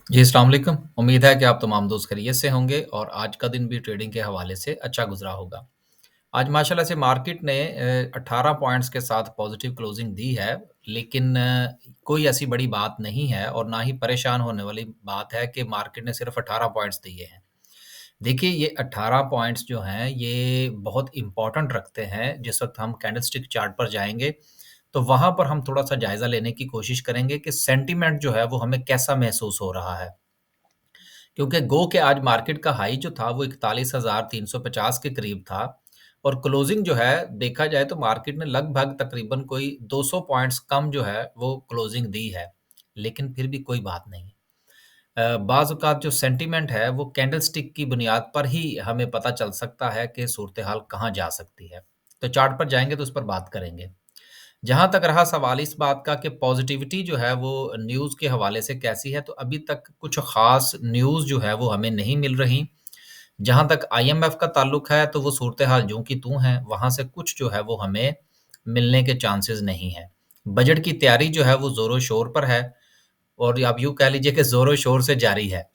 जी, अस्सलाम वालेकुम। उम्मीद है कि आप तमाम दोस्त खैरियत से होंगे और आज का दिन भी ट्रेडिंग के हवाले से अच्छा गुज़रा होगा। आज माशाल्लाह से मार्केट ने 18 पॉइंट्स के साथ पॉज़िटिव क्लोज़िंग दी है, लेकिन कोई ऐसी बड़ी बात नहीं है और ना ही परेशान होने वाली बात है कि मार्केट ने सिर्फ़ 18 पॉइंट्स दिए हैं। देखिए, ये 18 पॉइंट्स जो हैं, ये बहुत इम्पोर्टेंट रखते हैं। जिस वक़्त हम कैंडलस्टिक चार्ट पर जाएँगे, तो वहाँ पर हम थोड़ा-सा जायज़ा लेने की कोशिश करेंगे कि सेंटिमेंट जो है, वो हमें कैसा महसूस हो रहा है। क्योंकि गो के आज मार्केट का हाई जो था वो 41,350 के करीब था और क्लोजिंग जो है देखा जाए तो मार्केट ने लगभग तकरीबन कोई 200 पॉइंट्स कम जो है वो क्लोजिंग दी है। लेकिन फिर भी कोई बात नहीं। बाज़ औक़ात जो सेंटिमेंट है वो कैंडलस्टिक की बुनियाद पर ही हमें पता चल सकता है कि सूरत-ए-हाल कहाँ जा सकती है। तो चार्ट पर जाएँगे तो उस पर बात करेंगे। जहाँ तक रहा सवाल इस बात का कि पॉज़िटिविटी जो है वो न्यूज़ के हवाले से कैसी है, तो अभी तक कुछ ख़ास न्यूज़ जो है वो हमें नहीं मिल रही। जहाँ तक आईएमएफ का ताल्लुक है तो वो सूरत-ए-हाल ज्यों की त्यों है, वहाँ से कुछ जो है वो हमें मिलने के चांसेज़ नहीं हैं। बजट की तैयारी जो है वो ज़ोरों-शोर पर है और आप यूँ कह लीजिए कि ज़ोरों-शोर से जारी है।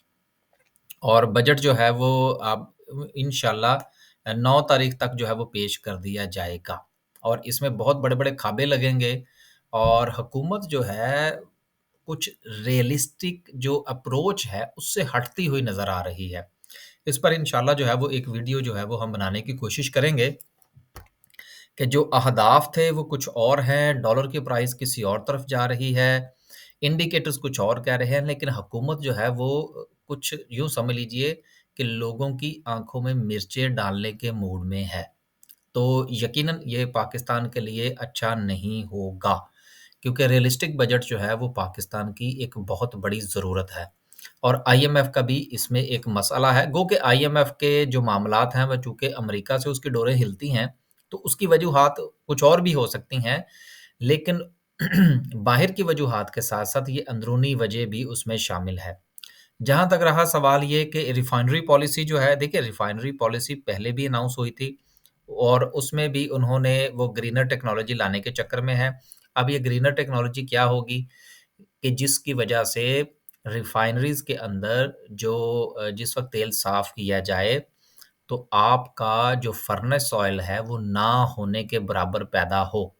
और बजट जो है वो अब इंशाल्लाह 9 तारीख तक जो है वो पेश कर दिया जाएगा और इसमें बहुत बड़े-बड़े खाबे लगेंगे और हुकूमत जो है कुछ रियलिस्टिक जो अप्रोच है उससे हटती हुई नज़र आ रही है। इस पर इंशाल्लाह जो है वो एक वीडियो जो है वो हम बनाने की कोशिश करेंगे कि जो अहदाफ थे वो कुछ और हैं, डॉलर की प्राइस किसी और तरफ जा रही है, इंडिकेटर्स कुछ और कह रहे हैं, लेकिन हुकूमत जो है वो कुछ यूँ समझ लीजिए कि लोगों की आँखों में मिर्चें डालने के मूड में है। तो यकीनन ये पाकिस्तान के लिए अच्छा नहीं होगा, क्योंकि रियलिस्टिक बजट जो है वो पाकिस्तान की एक बहुत बड़ी ज़रूरत है और आईएमएफ का भी इसमें एक मसला है। गो कि आईएमएफ के जो मामलात हैं, वह चूँकि अमेरिका से उसकी डोरें हिलती हैं, तो उसकी वजूहात कुछ और भी हो सकती हैं, लेकिन बाहर की वजूहात के साथ-साथ ये अंदरूनी वजह भी उसमें शामिल है। जहाँ तक रहा सवाल ये कि रिफाइनरी पॉलिसी जो है, देखिए रिफाइनरी पॉलिसी पहले भी अनाउंस हुई थी और उसमें भी उन्होंने वो ग्रीनर टेक्नोलॉजी लाने के चक्कर में है। अब ये ग्रीनर टेक्नोलॉजी क्या होगी कि जिसकी वजह से रिफाइनरीज़ के अंदर जो जिस वक़्त तेल साफ़ किया जाए, तो आपका जो फर्नेस ऑयल है, वो ना होने के बराबर पैदा हो।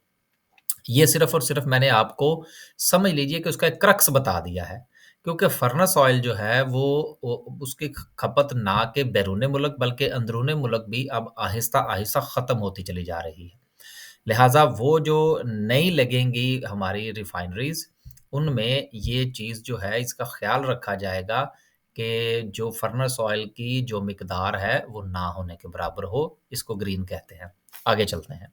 ये सिर्फ़ और सिर्फ़ मैंने आपको समझ लीजिए कि उसका एक क्रक्स बता दिया है। क्योंकि फर्नेस ऑयल जो है वो उसकी खपत ना के बैरून मुल्क बल्कि अंदरूनी मुल्क भी अब आहिस्ता-आहिस्ता ख़त्म होती चली जा रही है। लिहाज़ा वो जो नई लगेंगी हमारी रिफाइनरीज़, उनमें ये चीज़ जो है इसका ख़्याल रखा जाएगा कि जो फर्नेस ऑयल की जो मिकदार है वो ना होने के बराबर हो, इसको ग्रीन कहते हैं। आगे चलते हैं।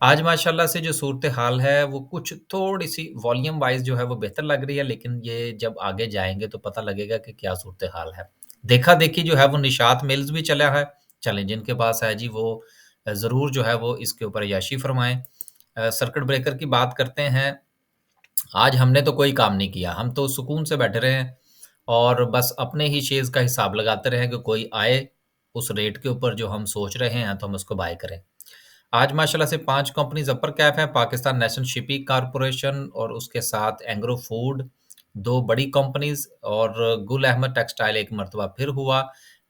आज माशाल्लाह से जो सूरत-ए-हाल है वो कुछ थोड़ी-सी वॉल्यूम वाइज़ जो है वो बेहतर लग रही है, लेकिन ये जब आगे जाएँगे तो पता लगेगा कि क्या सूरत-ए-हाल है। देखा-देखी जो है वो निशात मिल्स भी चला है, चलें जिनके पास है जी वो ज़रूर जो है वो इसके ऊपर अय्याशी फरमाएँ। सर्किट ब्रेकर की बात करते हैं, आज हमने तो कोई काम नहीं किया, हम तो सुकून से बैठे रहे हैं और बस अपने ही शेयर्स का हिसाब लगाते रहे कि कोई आए, उस रेट के ऊपर जो हम सोच रहे हैं तो हम उसको बाय करें। आज माशाल्लाह से 5 कंपनीज़ अपर कैप हैं, पाकिस्तान नेशनल शिपिंग कॉर्पोरेशन और उसके साथ एंग्रो फूड, 2 बड़ी कंपनीज़ और गुल अहमद टेक्सटाइल एक मर्तबा फिर हुआ।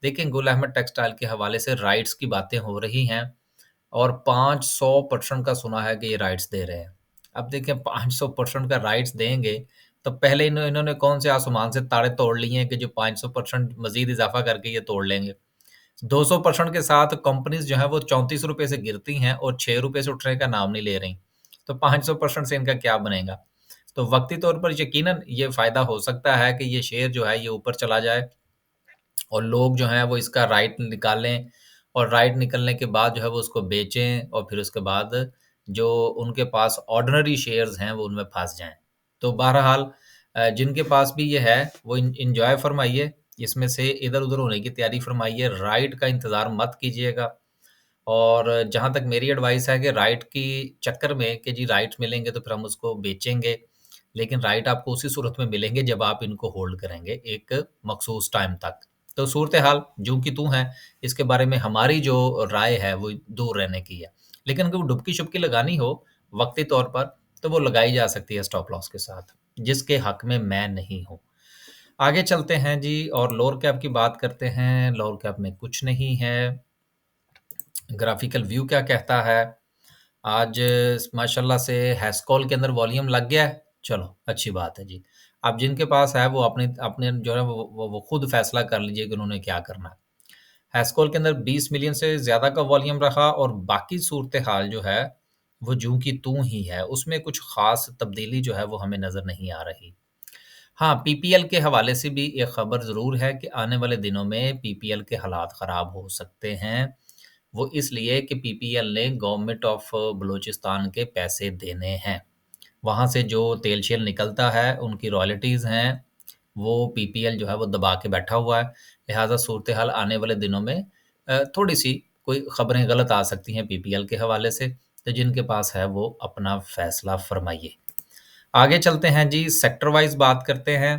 देखिए, गुल अहमद टेक्सटाइल के हवाले से राइट्स की बातें हो रही हैं और 500% का सुना है कि ये राइट्स दे रहे हैं। अब देखिए 500% का राइट्स देंगे, तो पहले इन्होंने कौन से आसमान से तारे तोड़ लिए हैं कि जो 500% मज़ीद इज़ाफ़ा करके ये तोड़ लेंगे। 200% के साथ कंपनीज़ जो हैं वो ₹34 से गिरती हैं और ₹6 से उठने का नाम नहीं ले रही। तो 500% से इनका क्या बनेगा? तो वक़्ती तौर पर यकीनन ये फ़ायदा हो सकता है कि ये शेयर जो है ये ऊपर चला जाए और लोग जो हैं वो इसका राइट निकालें और राइट निकलने के बाद जो है वो उसको बेचें और फिर उसके बाद जो उनके पास ऑर्डिनरी शेयर्स हैं वो उनमें फँस जाएँ। तो बहरहाल जिनके पास भी ये है वो एन्जॉय फ़रमाइए, इसमें से इधर-उधर होने की तैयारी फ़रमाइए, राइट का इंतज़ार मत कीजिएगा। और जहाँ तक मेरी एडवाइस है कि राइट की चक्कर में कि जी राइट्स मिलेंगे तो फिर हम उसको बेचेंगे, लेकिन राइट आपको उसी सूरत में मिलेंगे जब आप इनको होल्ड करेंगे एक मखसूस टाइम तक। तो सूरत-ए-हाल ज्यों की त्यों है, इसके बारे में हमारी जो राय है वो दूर रहने की है। लेकिन अगर डुबकी-शुबकी लगानी हो वक़्ती तौर पर, तो वो लगाई जा सकती है स्टॉप लॉस के साथ, जिसके हक में मैं नहीं हूँ। आगे चलते हैं जी और लोअर कैप की बात करते हैं। लोअर कैप में कुछ नहीं है। ग्राफिकल व्यू क्या कहता है? आज माशाल्लाह से हैस्कॉल के अंदर वॉल्यूम लग गया है। चलो अच्छी बात है जी। अब जिनके पास है वो अपने अपने जो है वो खुद फैसला कर लीजिए कि उन्होंने क्या करना है। हैस्कॉल के अंदर 20 मिलियन से ज़्यादा का वॉल्यूम रहा और बाकी सूरत-ए-हाल जो है, वो यूँ की त्यों ही है। उसमें कुछ ख़ास तब्दीली जो है वो हमें नज़र नहीं आ रही। हाँ, पीपीएल के हवाले से भी एक खबर ज़रूर है कि आने वाले दिनों में पीपीएल के हालात ख़राब हो सकते हैं। वो इसलिए कि पीपीएल ने गवर्नमेंट ऑफ बलूचिस्तान के पैसे देने हैं। वहाँ से जो तेल-शेल निकलता है, उनकी रॉयल्टीज़ हैं, वो पीपीएल जो है वो दबा के बैठा हुआ है। लिहाज़ा सूरत-ए-हाल आने वाले दिनों में थोड़ी-सी कोई खबरें गलत आ सकती हैं पीपीएल के हवाले से, तो जिनके पास है वो अपना फ़ैसला फ़रमाइए। आगे चलते हैं जी, सेक्टर वाइज़ बात करते हैं।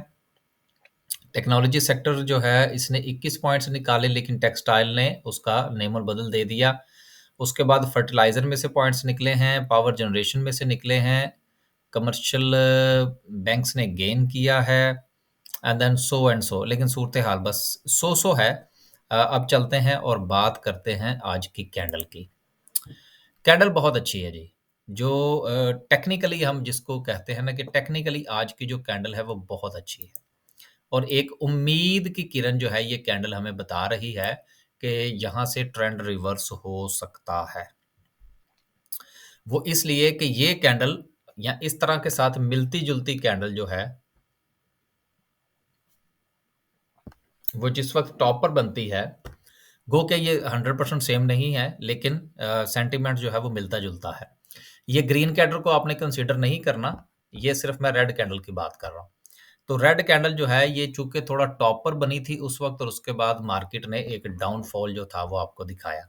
टेक्नोलॉजी सेक्टर जो है इसने 21 पॉइंट्स निकाले लेकिन टेक्सटाइल ने उसका नेम और बदल दे दिया। उसके बाद फर्टिलाइज़र में से पॉइंट्स निकले हैं, पावर जनरेशन में से निकले हैं, कमर्शियल बैंक्स ने गेन किया है and then so and so लेकिन सूरत-ए-हाल बस सो-सो है। अब चलते हैं और बात करते हैं आज की कैंडल की। कैंडल बहुत अच्छी है जी। जो टेक्निकली हम जिसको कहते हैं ना कि टेक्निकली आज की जो कैंडल है वो बहुत अच्छी है। और एक उम्मीद की किरण जो है ये कैंडल हमें बता रही है कि यहाँ से ट्रेंड रिवर्स हो सकता है। वो इसलिए कि ये कैंडल या इस तरह के साथ मिलती-जुलती कैंडल जो है, वो जिस वक़्त टॉप पर बनती है, गो के ये 100% सेम नहीं है लेकिन सेंटीमेंट जो है वो मिलता-जुलता है। ये ग्रीन कैंडल को आपने कंसीडर नहीं करना, ये सिर्फ़ मैं रेड कैंडल की बात कर रहा हूँ। तो रेड कैंडल जो है ये चूँकि थोड़ा टॉप पर बनी थी उस वक़्त और उसके बाद मार्केट ने एक डाउनफॉल जो था वो आपको दिखाया।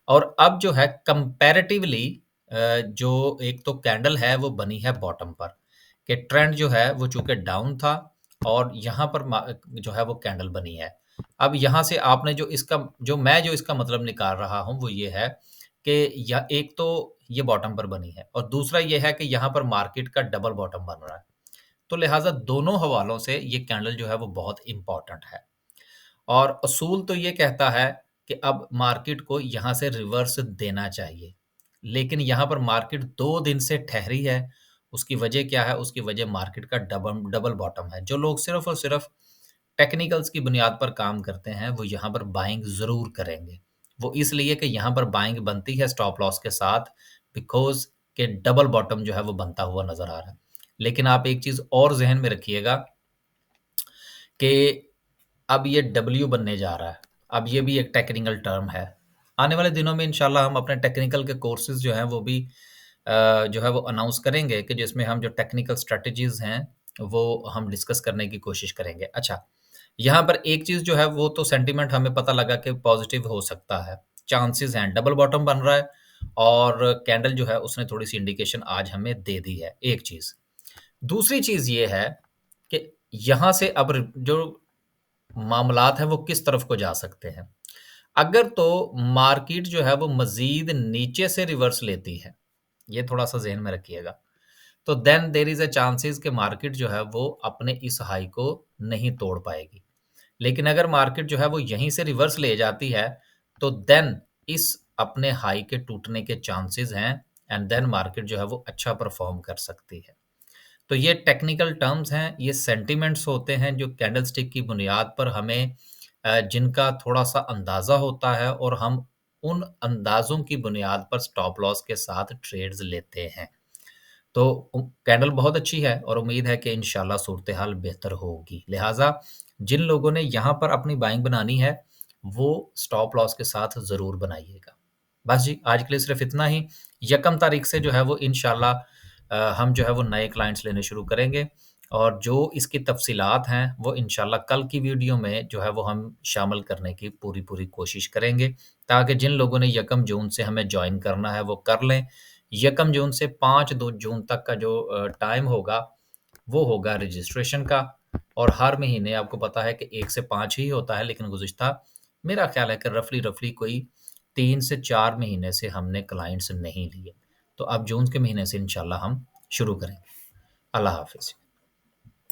और अब जो है कंपैरेटिवली जो एक तो कैंडल है वो बनी है बॉटम पर, कि ट्रेंड जो है वो चूँकि डाउन था और यहाँ पर जो है वो कैंडल बनी है। अब यहाँ से आपने जो इसका मतलब निकाल रहा हूँ वो ये है कि या एक तो ये बॉटम पर बनी है और दूसरा ये है कि यहाँ पर मार्केट का डबल बॉटम बन रहा है। तो लिहाज़ा दोनों हवालों से ये कैंडल जो है वो बहुत इम्पोर्टेंट है। और असूल तो ये कहता है कि अब मार्केट को यहाँ से रिवर्स देना चाहिए। लेकिन यहाँ पर मार्केट 2 दिन से ठहरी है। उसकी वजह क्या है? उसकी वजह मार्केट का डबल डबल बॉटम है। जो लोग सिर्फ़ और सिर्फ़ टेक्निकल्स की बुनियाद पर काम करते हैं, वो यहाँ पर बाइंग ज़रूर करेंगे। वो इसलिए कि यहाँ पर बाइंग बनती है स्टॉप लॉस के साथ बिकॉज़ के डबल बॉटम जो है वो बनता हुआ नज़र आ रहा है। लेकिन आप एक चीज़ और ज़हन में रखिएगा कि अब ये डब्ल्यू बनने जा रहा है। अब ये भी एक टेक्निकल टर्म है। आने वाले दिनों में इंशाल्लाह हम अपने टेक्निकल के कोर्सेज़ जो हैं वो भी जो है वो अनाउंस करेंगे कि जिसमें हम जो टेक्निकल स्ट्रैटेजीज़ हैं, वो हम डिस्कस करने की कोशिश करेंगे। अच्छा, यहाँ पर एक चीज़ जो है वो तो सेंटीमेंट हमें पता लगा कि पॉज़िटिव हो सकता है। चांसेज़ हैं, डबल बॉटम बन रहा है और कैंडल जो है उसने थोड़ी-सी इंडिकेशन आज हमें दे दी है, एक चीज़। दूसरी चीज़ ये है कि यहाँ से अब जो मामलात हैं वो किस तरफ को जा सकते हैं। अगर तो मार्केट जो है वो मज़ीद नीचे से रिवर्स लेती है, ये थोड़ा-सा ज़हन में रखिएगा। तो then there is a chances कि मार्केट जो है वो अपने इस हाई को नहीं तोड़ पाएगी। लेकिन अगर मार्केट जो है वो यहीं से रिवर्स ले जाती है, तो देन इस अपने हाई के टूटने के चांसेस हैं एंड देन मार्केट जो है वो अच्छा परफ़ॉर्म कर सकती है। तो ये टेक्निकल टर्म्स हैं, ये सेंटिमेंट्स होते हैं जो कैंडलस्टिक की बुनियाद पर हमें जिनका थोड़ा-सा अंदाज़ा होता है और हम उन अंदाज़ों की बुनियाद पर स्टॉप लॉस के साथ ट्रेड्स लेते हैं। तो कैंडल बहुत अच्छी है और उम्मीद है कि इंशाल्लाह सूरत-ए-हाल बेहतर होगी। लिहाज़ा जिन लोगों ने यहाँ पर अपनी बाइंग बनानी है, वो स्टॉप लॉस के साथ ज़रूर बनाइएगा। बस जी, आज के लिए सिर्फ़ इतना ही। यकम तारीख से जो है वो इंशाल्लाह हम जो है वो नए क्लाइंट्स लेने शुरू करेंगे और जो इसकी तफ़सीलात हैं, वो इंशाल्लाह कल की वीडियो में जो है वो हम शामिल करने की पूरी-पूरी कोशिश करेंगे, ताकि जिन लोगों ने यकम जून से हमें जॉइन करना है, वो कर लें। यकम जून से 5 दो जून तक का जो टाइम होगा, वो होगा रजिस्ट्रेशन का और हर महीने आपको पता है कि 1 से 5 ही होता है, लेकिन गुज़िश्ता मेरा ख़्याल है कि रफ़ली कोई 3 से 4 महीने से हमने क्लाइंट्स नहीं लिए। तो अब जून के महीने से इंशाल्लाह हम शुरू करेंगे। अल्लाह हाफ़िज़।